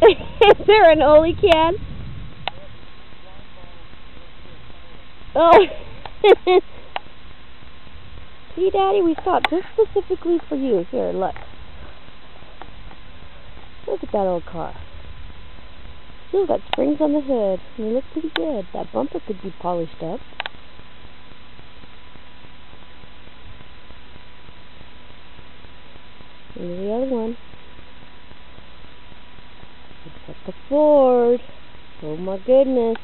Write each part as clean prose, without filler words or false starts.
Is there an Oli can? Oh. See, Daddy, we stopped just specifically for you. Here, look. Look at that old car. Still got springs on the hood. They look pretty good. That bumper could be polished up. And the other one. Except the Ford. Oh my goodness.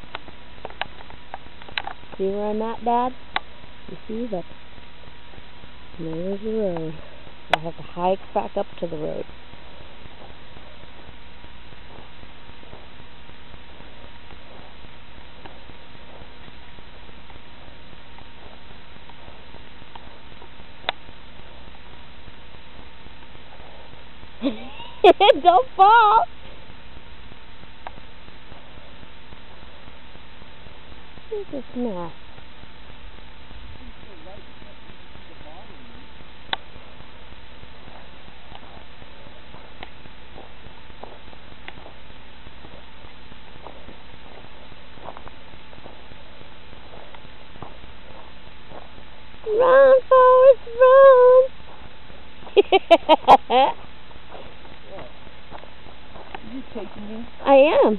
See where I'm at, Dad? You see that? There's the road. I have to hike back up to the road. Don't fall! Look at this mess. Run, Forrest, run! Are you taking me? I am.